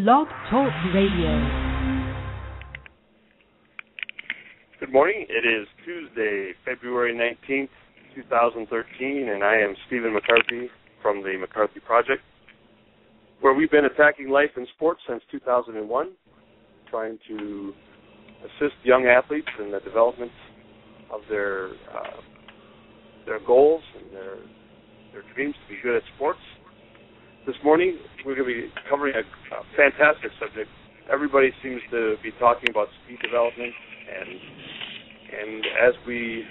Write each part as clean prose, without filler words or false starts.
Blog Talk Radio. Good morning. It is Tuesday, February 19th, 2013, and I am Stephen McCarthy from the McCarthy Project, where we've been attacking life in sports since 2001, trying to assist young athletes in the development of their goals and their dreams to be good at sports. This morning, we're going to be covering a fantastic subject. Everybody seems to be talking about speed development, and as the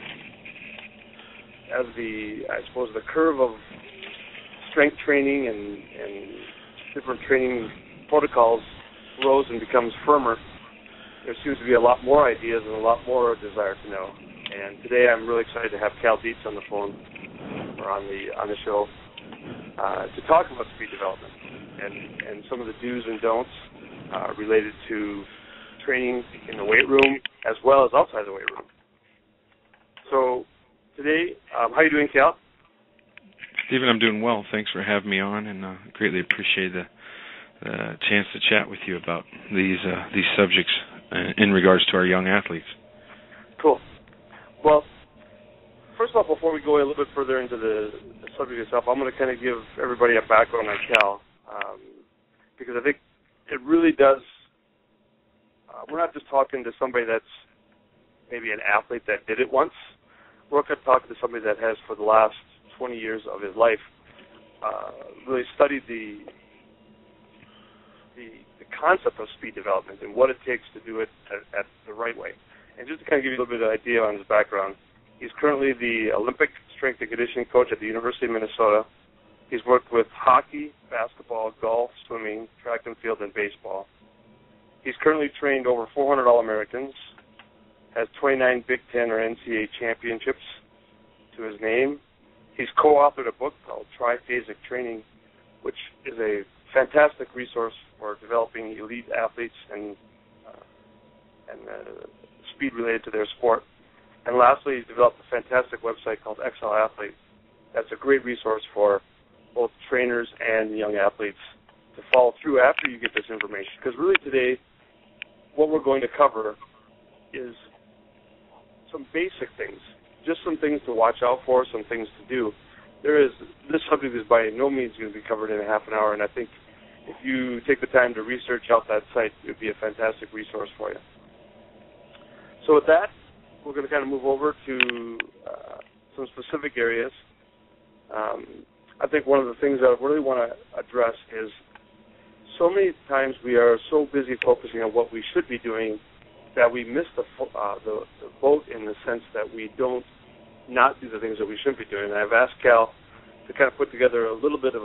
curve of strength training and different training protocols grows and becomes firmer, there seems to be a lot more ideas and a lot more desire to know. And today, I'm really excited to have Dietz on the phone or on the show. To talk about speed development and some of the do's and don'ts related to training in the weight room as well as outside the weight room. So today, how are you doing, Cal? Stephen, I'm doing well. Thanks for having me on, and greatly appreciate the chance to chat with you about these subjects in regards to our young athletes. Cool. Well, first of all, before we go a little bit further into the subject itself, I'm going to kind of give everybody a background on Cal, because I think it really does. We're not just talking to somebody that's maybe an athlete that did it once. We're going to talk to somebody that has, for the last 20 years of his life, really studied the concept of speed development and what it takes to do it at the right way. And just to kind of give you a little bit of an idea on his background, he's currently the Olympic strength and conditioning coach at the University of Minnesota. He's worked with hockey, basketball, golf, swimming, track and field, and baseball. He's currently trained over 400 All-Americans, has 29 Big Ten or NCAA championships to his name. He's co-authored a book called Triphasic Training, which is a fantastic resource for developing elite athletes and speed related to their sport. And lastly, he's developed a fantastic website called xlathlete. That's a great resource for both trainers and young athletes to follow through after you get this information. Because really today, what we're going to cover is some basic things, just some things to watch out for, some things to do. This subject is by no means going to be covered in a half an hour, and I think if you take the time to research out that site, it would be a fantastic resource for you. So with that, we're going to kind of move over to some specific areas. I think one of the things that I really want to address is so many times we are so busy focusing on what we should be doing that we miss the boat in the sense that we don't not do the things that we should be doing. And I've asked Cal to kind of put together a little bit of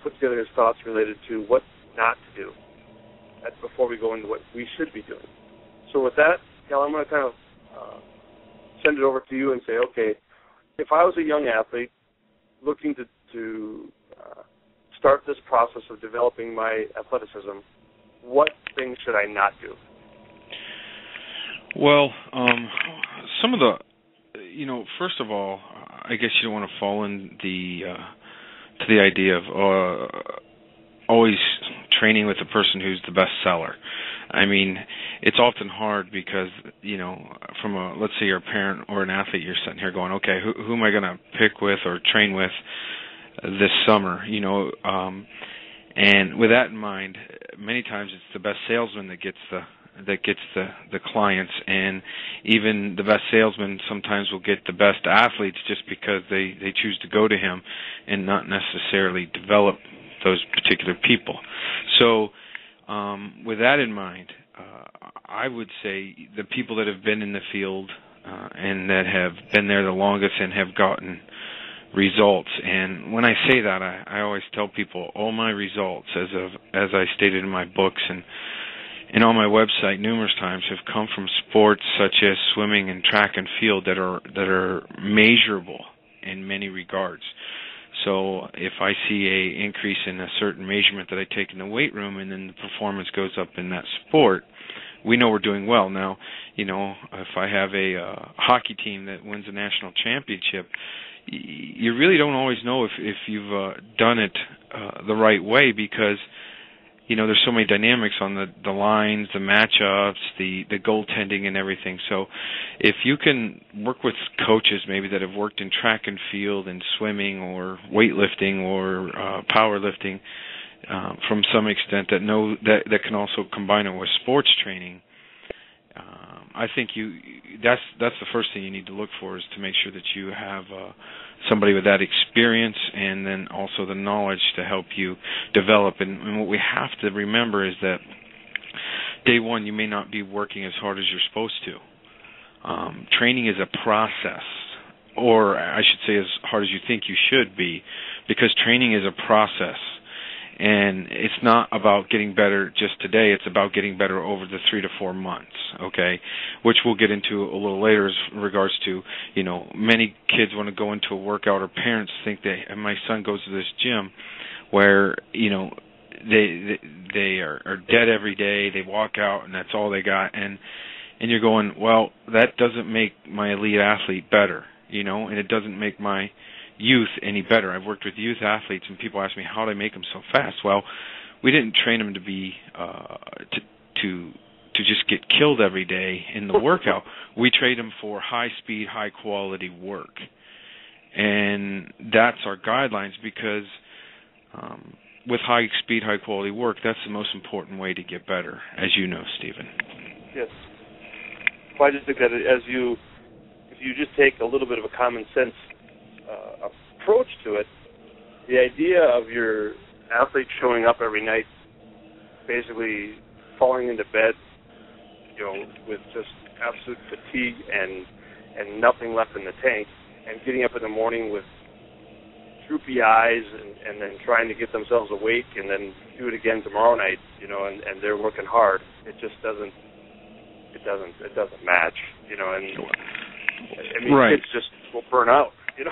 put together his thoughts related to what not to do before we go into what we should be doing. So with that, Cal, I'm going to kind of send it over to you and say, okay, if I was a young athlete looking to start this process of developing my athleticism, what things should I not do? Well, some of the, first of all, I guess you don't want to fall in to the idea of always training with the person who's the best seller. I mean, it's often hard because, from let's say you're a parent or an athlete, you're sitting here going, okay, who am I going to pick with or train with this summer, and with that in mind, many times it's the best salesman that gets the clients, and even the best salesman sometimes will get the best athletes just because they choose to go to him and not necessarily develop those particular people. So with that in mind, I would say the people that have been in the field and that have been there the longest and have gotten results, and when I say that, I always tell people all my results, as I stated in my books and on my website numerous times, have come from sports such as swimming and track and field that are measurable in many regards. So if I see a increase in a certain measurement that I take in the weight room and then the performance goes up in that sport, we know we're doing well. Now, if I have a hockey team that wins a national championship, you really don't always know if you've done it the right way, because there's so many dynamics on the lines, the matchups, the goaltending and everything. So if you can work with coaches maybe that have worked in track and field and swimming or weightlifting or powerlifting from some extent that know that can also combine it with sports training, I think that's the first thing you need to look for, is to make sure that you have somebody with that experience and then also the knowledge to help you develop. And what we have to remember is that day one you may not be working as hard as you're supposed to. Training is a process, or I should say as hard as you think you should be, because training is a process. And it's not about getting better just today. It's about getting better over the 3 to 4 months, okay, which we'll get into a little later as regards to, many kids want to go into a workout, or parents think and my son goes to this gym where, they are dead every day. They walk out and that's all they got. And you're going, well, that doesn't make my elite athlete better, and it doesn't make my youth any better. I've worked with youth athletes, and people ask me, how do I make them so fast? Well, we didn't train them to be to just get killed every day in the workout. We train them for high speed, high quality work, and that's our guidelines, because with high speed, high quality work, that's the most important way to get better, as you know, Stephen. Yes. Well, I just think that if you just take a little bit of a common sense approach to it, the idea of your athlete showing up every night, basically falling into bed, with just absolute fatigue and nothing left in the tank, and getting up in the morning with droopy eyes and then trying to get themselves awake and then do it again tomorrow night, and they're working hard. It just doesn't match, and right. Kids just will burn out. It's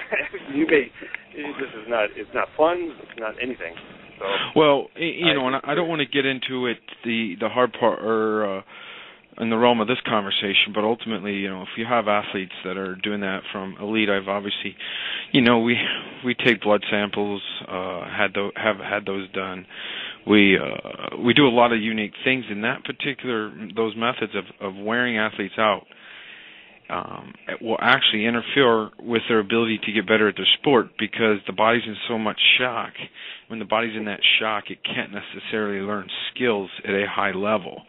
not fun. It's not anything. So, well, and I don't want to get into it, the hard part, or in the realm of this conversation, but ultimately, if you have athletes that are doing that from elite, I've obviously, we take blood samples, have had those done. We do a lot of unique things in those methods of wearing athletes out. It will actually interfere with their ability to get better at their sport, because the body's in so much shock. When the body's in that shock, it can't necessarily learn skills at a high level.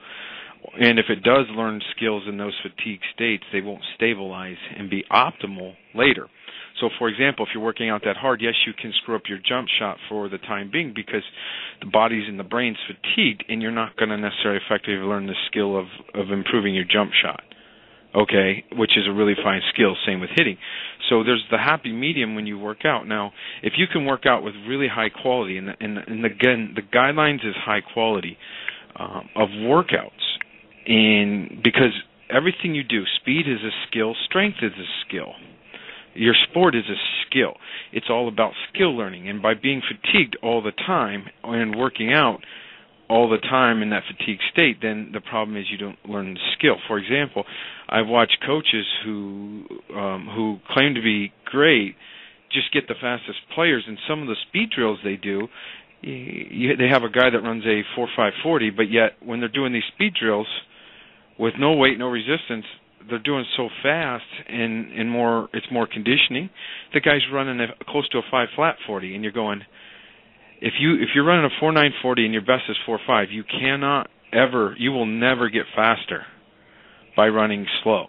And if it does learn skills in those fatigue states, they won't stabilize and be optimal later. So, for example, if you're working out that hard, yes, you can screw up your jump shot for the time being, because the body's and the brain's fatigued, and you're not going to necessarily effectively learn the skill of improving your jump shot. Okay, which is a really fine skill, same with hitting. So there's the happy medium when you work out. Now, if you can work out with really high quality, and again, the guidelines is high quality of workouts, and because everything you do, speed is a skill, strength is a skill. Your sport is a skill. It's all about skill learning, and by being fatigued all the time and working out all the time in that fatigue state, then the problem is you don't learn the skill. For example, I've watched coaches who claim to be great just get the fastest players, and some of the speed drills they do, they have a guy that runs a 4.540, but yet when they're doing these speed drills with no weight, no resistance, they're doing so fast and it's more conditioning. The guy's running close to a 5 flat 40, and you're going, If you're running a 4.940 and your best is 4.5, you will never get faster by running slow.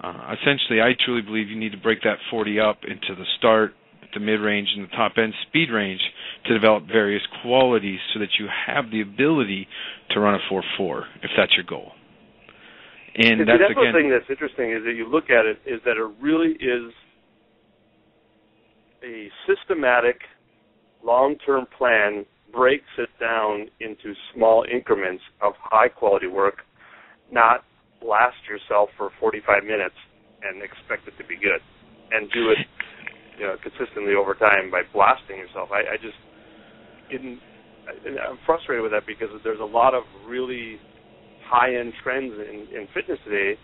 Essentially, I truly believe you need to break that 40 up into the start, the mid-range, and the top-end speed range to develop various qualities so that you have the ability to run a 4.4 if that's your goal. And that's one thing that's interesting is that you look at it is that it really is a systematic, long-term plan, breaks it down into small increments of high-quality work, not blast yourself for 45 minutes and expect it to be good, and do it consistently over time by blasting yourself. I'm frustrated with that, because there's a lot of really high-end trends in fitness today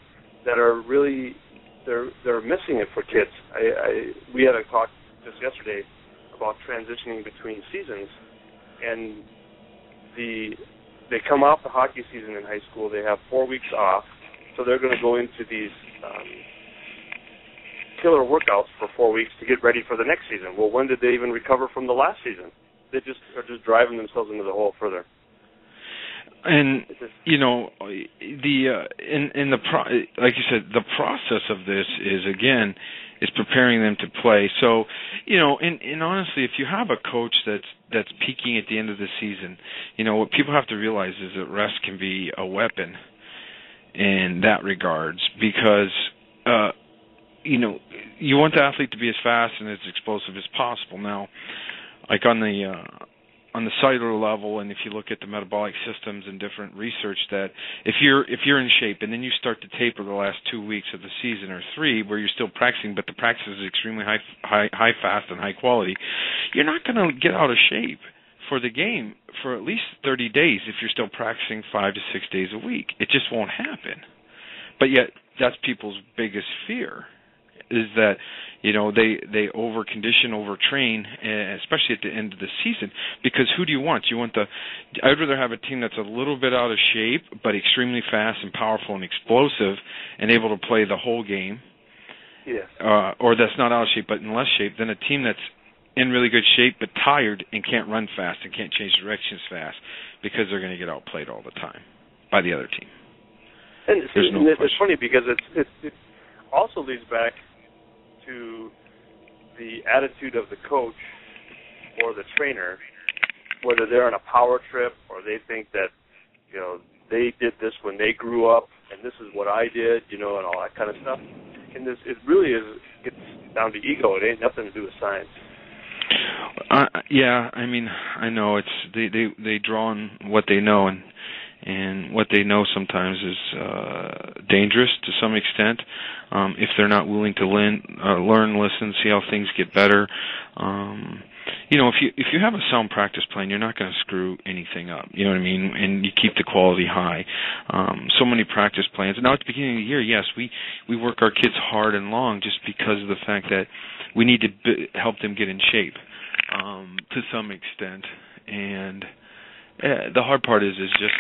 that are really they're missing it for kids. We had a talk just yesterday about transitioning between seasons, and they come off the hockey season in high school. They have 4 weeks off, so they're going to go into these killer workouts for 4 weeks to get ready for the next season. Well, when did they even recover from the last season? They just are just driving themselves into the hole further. And you know, like you said, the process of this is preparing them to play. So, you know, and honestly, if you have a coach that's peaking at the end of the season, you know, what people have to realize is that rest can be a weapon in that regards, because you know, you want the athlete to be as fast and as explosive as possible. Now, like on the cellular level, and if you look at the metabolic systems and different research, that if you're in shape and then you start to taper the last 2 weeks of the season or 3 where you're still practicing, but the practice is extremely high fast and high quality, you're not going to get out of shape for the game for at least 30 days if you're still practicing 5 to 6 days a week. It just won't happen. But yet that's people's biggest fear, is that, you know, they over-condition, over-train, especially at the end of the season, because who do you want? I'd rather have a team that's a little bit out of shape, but extremely fast and powerful and explosive and able to play the whole game, yes. Or that's not out of shape but in less shape, than a team that's in really good shape but tired and can't run fast and can't change directions fast, because they're going to get outplayed all the time by the other team. And it's funny because it also leads back to the attitude of the coach or the trainer, whether they're on a power trip or they think that, you know, they did this when they grew up and this is what I did, you know, and all that kind of stuff. And it really gets down to ego. It ain't nothing to do with science. Yeah, I mean, I know it's they draw on what they know, and what they know sometimes is dangerous to some extent if they're not willing to learn, listen, see how things get better. You know, if you have a sound practice plan, you're not going to screw anything up. You know what I mean? And you keep the quality high. So many practice plans. Now at the beginning of the year, yes, we work our kids hard and long just because of the fact that we need to help them get in shape to some extent. And the hard part is just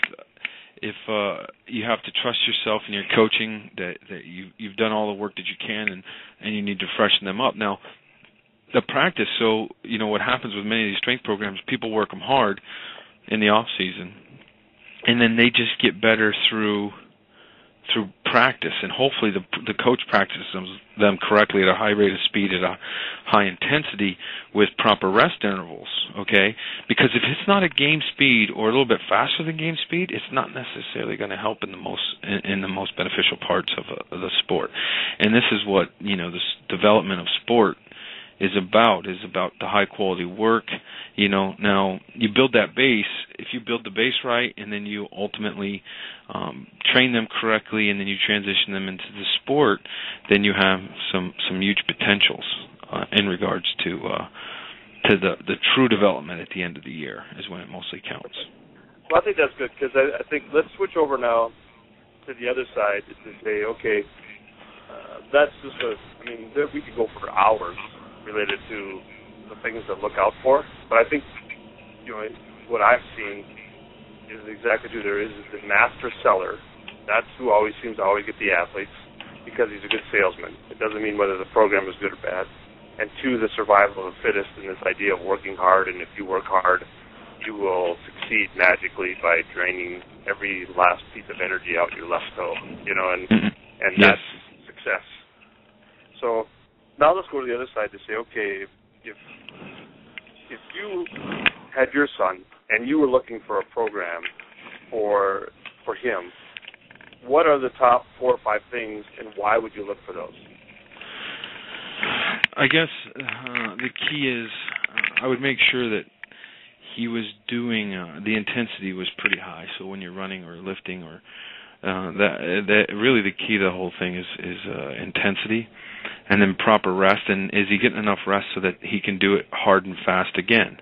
if you have to trust yourself in your coaching that you've done all the work that you can, and you need to freshen them up. Now, the practice, so, you know, what happens with many of these strength programs, people work them hard in the off season, and then they just get better through practice, and hopefully the coach practices them correctly at a high rate of speed, at a high intensity, with proper rest intervals, okay? Because if it's not at game speed or a little bit faster than game speed, it's not necessarily going to help in the most beneficial parts of the sport. And this is what, you know, this development of sport is about the high quality work. You know, now you build that base. If you build the base right, and then you ultimately train them correctly, and then you transition them into the sport, then you have some huge potentials in regards to the true development at the end of the year is when it mostly counts. Well, I think that's good, because I think let's switch over now to the other side to say, okay, that's just we could go for hours related to the things to look out for. But I think, you know, what I've seen is exactly who there is the master seller. That's who always seems to always get the athletes, because he's a good salesman. It doesn't mean whether the program is good or bad. And 2, the survival of the fittest, and this idea of working hard, and if you work hard, you will succeed magically by draining every last piece of energy out your left toe, you know, and yes. That's success. So now let's go to the other side to say, okay, if you had your son and you were looking for a program for him, what are the top 4 or 5 things, and why would you look for those? I guess the key is I would make sure that he was doing the intensity was pretty high. So when you're running or lifting, or that really the key to the whole thing is intensity, and then proper rest. And is he getting enough rest so that he can do it hard and fast again?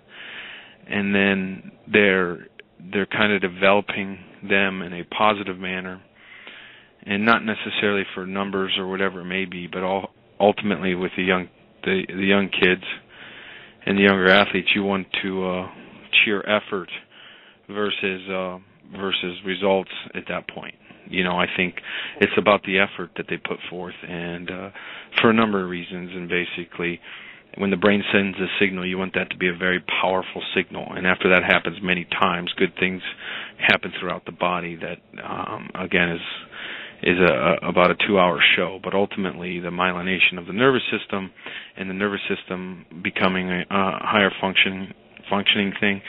And then they're kind of developing them in a positive manner, and not necessarily for numbers or whatever it may be, but ultimately with the young kids and the younger athletes, you want to cheer effort versus results at that point. I think it's about the effort that they put forth, and for a number of reasons. And basically, when the brain sends a signal, you want that to be a very powerful signal. And after that happens many times, good things happen throughout the body that, again, is about a 2-hour show. But ultimately, the myelination of the nervous system and the nervous system becoming a higher functioning thing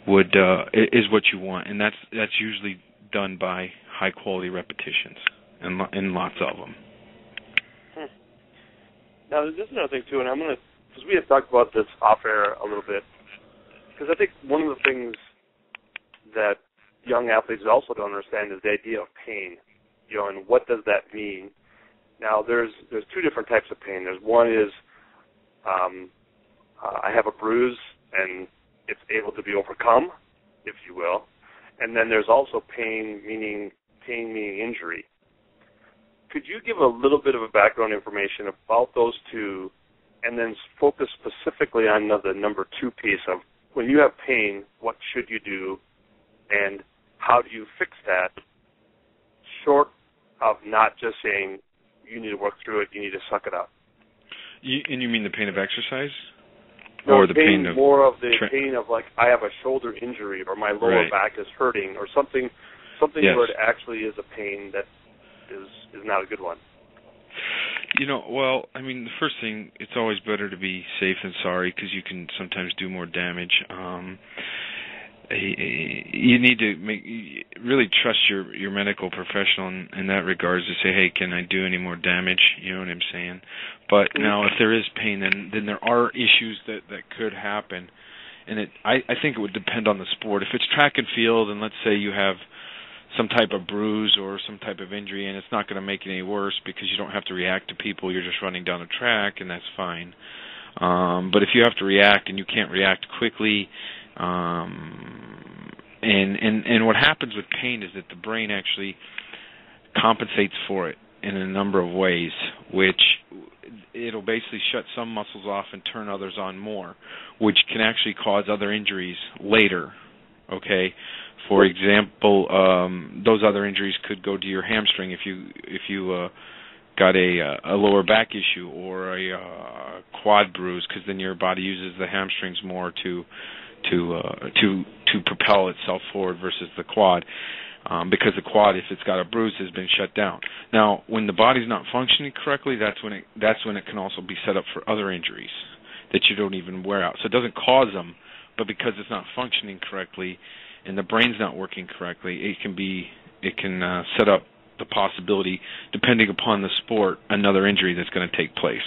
is what you want. And that's usually done by high-quality repetitions and lots of them. Now, there's another thing, too, and I'm going to, because we have talked about this off-air a little bit, because I think one of the things that young athletes also don't understand is the idea of pain, and what does that mean? Now, there's two different types of pain. There's one is I have a bruise, and it's able to be overcome, if you will. And then there's also pain meaning injury. Could you give a little bit of a background information about those two, and then focus specifically on the number 2 piece of when you have pain, what should you do, and how do you fix that, short of not just saying you need to work through it, you need to suck it up? And you mean the pain of exercise? No, or the pain of more of the pain of, like, I have a shoulder injury, or my lower back is hurting, or something yes. where it actually is a pain that is not a good one. Well, I mean, the first thing, it's always better to be safe than sorry, because you can sometimes do more damage. You need to really trust your medical professional in that regards to say, hey, can I do any more damage? You know what I'm saying? But now, if there is pain, then there are issues that could happen, and I think it would depend on the sport. If it's track and field, and let's say you have some type of bruise or some type of injury, and it's not going to make it any worse because you don't have to react to people. You're just running down a track, and that's fine. But if you have to react and you can't react quickly, and what happens with pain is that the brain actually compensates for it in a number of ways, which it'll basically shut some muscles off and turn others on more, which can actually cause other injuries later, okay? For example, those other injuries could go to your hamstring if you got a lower back issue or a quad bruise, because then your body uses the hamstrings more to propel itself forward versus the quad, because the quad, if it's got a bruise, has been shut down. Now, when the body's not functioning correctly, that's when it can also be set up for other injuries that you don't even wear out. So it doesn't cause them, but because it's not functioning correctly and the brain's not working correctly, it can set up the possibility, depending upon the sport, another injury that's going to take place.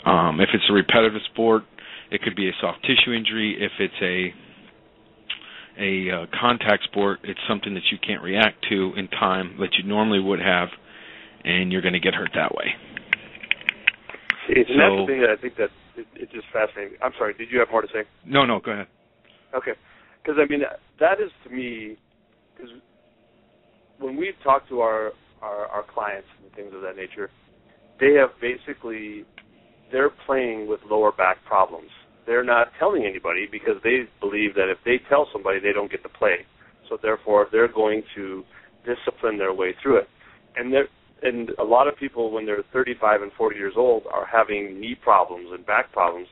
If it's a repetitive sport, it could be a soft tissue injury. If it's a contact sport, it's something that you can't react to in time that you normally would have, and you're going to get hurt that way. And that's the thing that I think that it's just fascinating. I'm sorry, did you have more to say? No, go ahead. Okay. Because, I mean, that is, to me, because when we've talked to our clients and things of that nature, they have basically, they're playing with lower back problems. They're not telling anybody because they believe that if they tell somebody, they don't get to play. So, therefore, they're going to discipline their way through it. And a lot of people, when they're 35 and 40 years old, are having knee problems and back problems.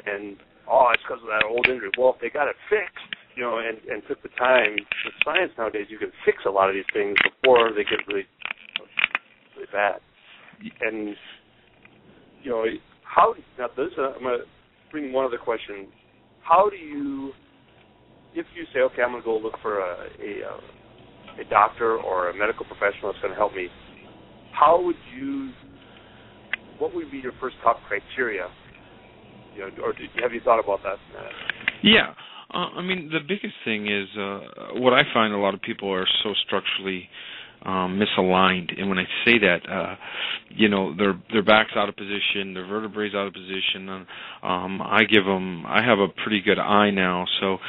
And, it's because of that old injury. Well, if they got it fixed, and took the time, with science nowadays, you can fix a lot of these things before they get really, really bad. And, I'm going to bring one other question. How do you, if you say, okay, I'm going to go look for a doctor or a medical professional that's going to help me, what would be your first top criteria? Or have you thought about that? Yeah. I mean, the biggest thing is what I find a lot of people are so structurally misaligned, and when I say that, their back's out of position, their vertebrae's out of position. I have a pretty good eye now, so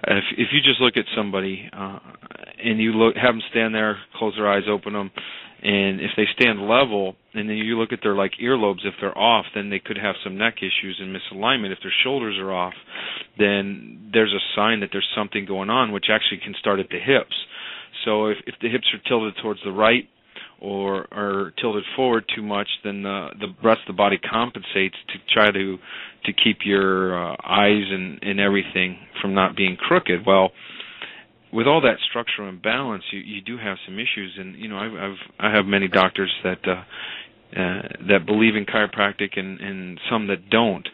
if you just look at somebody and you have them stand there, close their eyes, open them, and if they stand level, and then you look at their earlobes, if they're off, then they could have some neck issues and misalignment. If their shoulders are off, then there's a sign that there's something going on, which actually can start at the hips. So if the hips are tilted towards the right or are tilted forward too much, then the rest of the body compensates to try to keep your eyes and everything from not being crooked. Well, with all that structural imbalance, you do have some issues, and I have many doctors that believe in chiropractic and some that don't.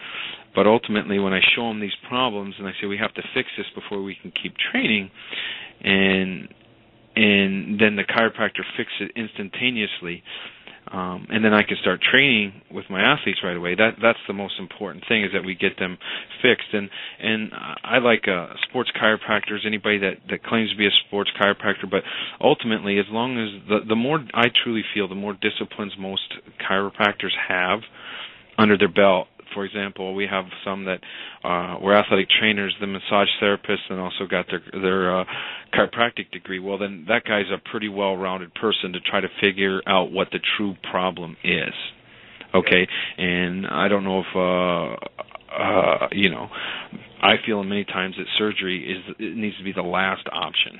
But ultimately, when I show them these problems and I say we have to fix this before we can keep training, and then the chiropractor fixes it instantaneously, and then I can start training with my athletes right away. That's the most important thing, is that we get them fixed. And I like sports chiropractors, anybody that claims to be a sports chiropractor, but ultimately, as long as the more, I truly feel, the more disciplines most chiropractors have under their belt. For example, we have some that were athletic trainers, the massage therapists, and also got their chiropractic degree. Well, then that guy's a pretty well-rounded person to try to figure out what the true problem is. Okay, and I don't know if I feel many times that surgery needs to be the last option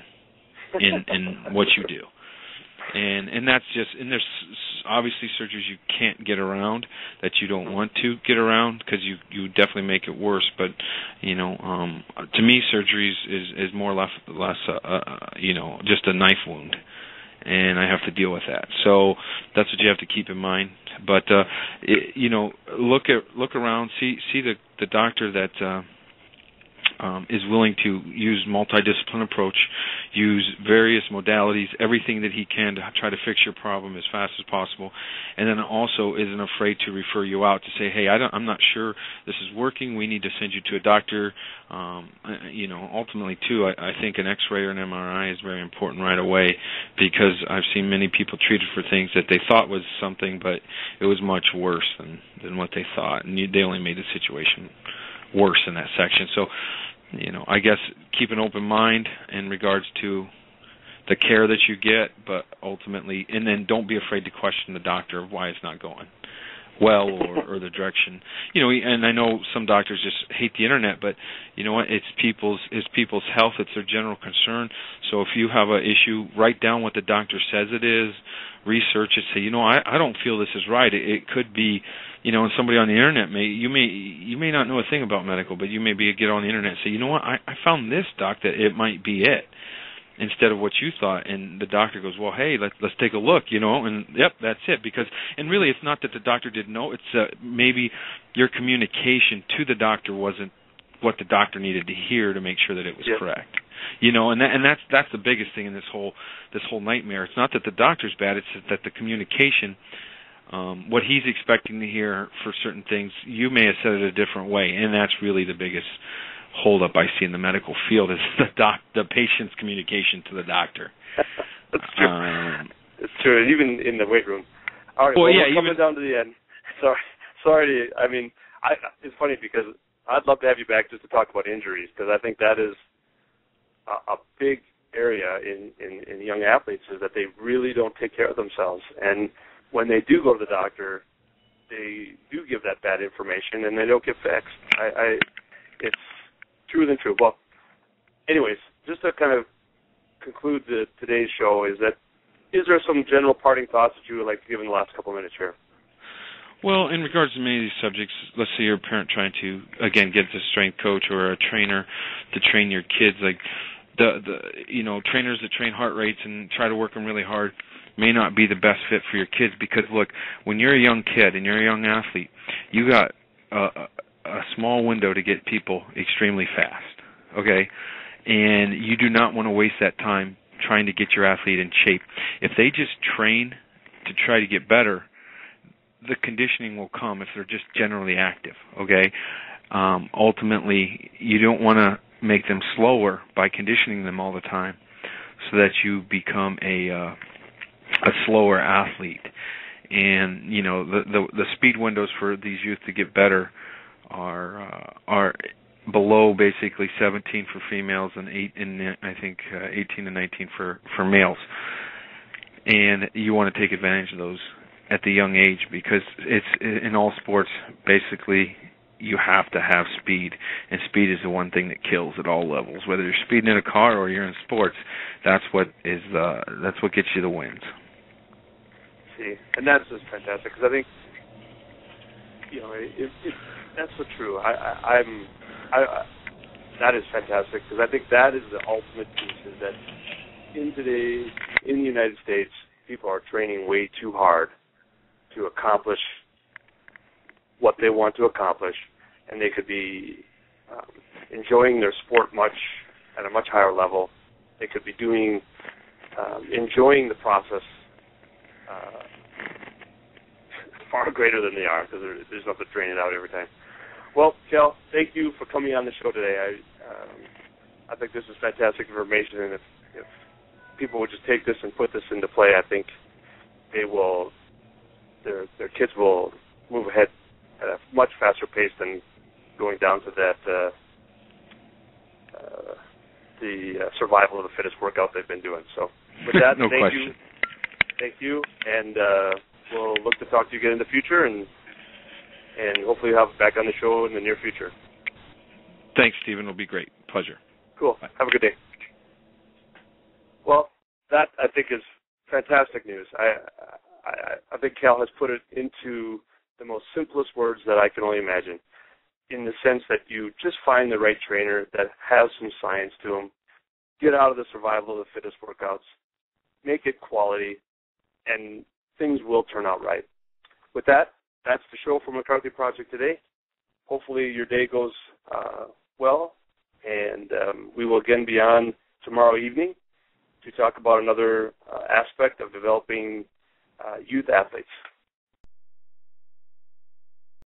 in what you do. And that's just, and there's obviously surgeries you can't get around, that you don't want to get around, because you definitely make it worse. But to me, surgery is more or less just a knife wound, and I have to deal with that. So that's what you have to keep in mind. But look around, see the doctor that is willing to use multidiscipline approach, use various modalities, everything that he can to try to fix your problem as fast as possible, and then also isn't afraid to refer you out to say, hey, I'm not sure this is working, we need to send you to a doctor. Ultimately, too, I think an X-ray or an MRI is very important right away, because I've seen many people treated for things that they thought was something, but it was much worse than what they thought, and they only made the situation worse in that section. So, I guess keep an open mind in regards to the care that you get, but ultimately, and then don't be afraid to question the doctor of why it's not going well, or the direction. And I know some doctors just hate the internet, but you know what? It's people's health. It's their general concern. So if you have an issue, write down what the doctor says it is, research it, say, I don't feel this is right. It could be, and somebody on the internet you may not know a thing about medical, but you may get on the internet and say, I found this, doc, that it might be it, instead of what you thought. And the doctor goes, well, hey, let's take a look, and yep, that's it. And really, it's not that the doctor didn't know. It's maybe your communication to the doctor wasn't what the doctor needed to hear to make sure that it was correct. And that's the biggest thing in this whole nightmare. It's not that the doctor's bad. It's that the communication, what he's expecting to hear for certain things, you may have said it a different way, and that's really the biggest holdup I see in the medical field, is the patient's communication to the doctor. That's true. It's true, even in the weight room. All right, we're coming down to the end. Sorry. It's funny because I'd love to have you back just to talk about injuries, because I think that is a big area in young athletes, is that they really don't take care of themselves. And when they do go to the doctor, they do give that bad information, and they don't get fixed. It's truer than true. Well, anyways, just to kind of conclude today's show, is there some general parting thoughts that you would like to give in the last couple of minutes here? Well, in regards to many of these subjects, let's say you're a parent trying to, again, get a strength coach or a trainer to train your kids. Like the trainers that train heart rates and try to work them really hard may not be the best fit for your kids, because, look, when you're a young kid and you're a young athlete, you got a small window to get people extremely fast, okay? And you do not want to waste that time trying to get your athlete in shape. If they just train to try to get better, the conditioning will come if they're just generally active, okay? Ultimately, you don't want to make them slower by conditioning them all the time, so that you become a slower athlete. And the speed windows for these youth to get better are below basically 17 for females and 18 to 19 for males. And you want to take advantage of those at the young age, because it's in all sports basically you have to have speed, and speed is the one thing that kills at all levels. Whether you're speeding in a car or you're in sports, that's what gets you the wins. See, and that's just fantastic, because I think that's so true. That is fantastic, because I think that is the ultimate piece, is that in the United States, people are training way too hard to accomplish what they want to accomplish, and they could be enjoying their sport at a much higher level. They could be enjoying the process far greater than they are, because there's nothing to drain it out every time. Well, Cal, thank you for coming on the show today. I think this is fantastic information, and if people would just take this and put this into play, I think they will. Their kids will move ahead at a much faster pace than going down to that the survival of the fittest workout they've been doing. So with that, no question. Thank you, and we'll look to talk to you again in the future, and hopefully you'll have back on the show in the near future. Thanks, Stephen. It'll be great. Pleasure. Cool. Bye. Have a good day. Well, that, I think, is fantastic news. I think Cal has put it into the most simplest words that I can only imagine, in the sense that you just find the right trainer that has some science to them, get out of the survival of the fittest workouts, make it quality, and things will turn out right. With that, that's the show for McCarthy Project today. Hopefully your day goes well, and we will again be on tomorrow evening to talk about another aspect of developing youth athletes.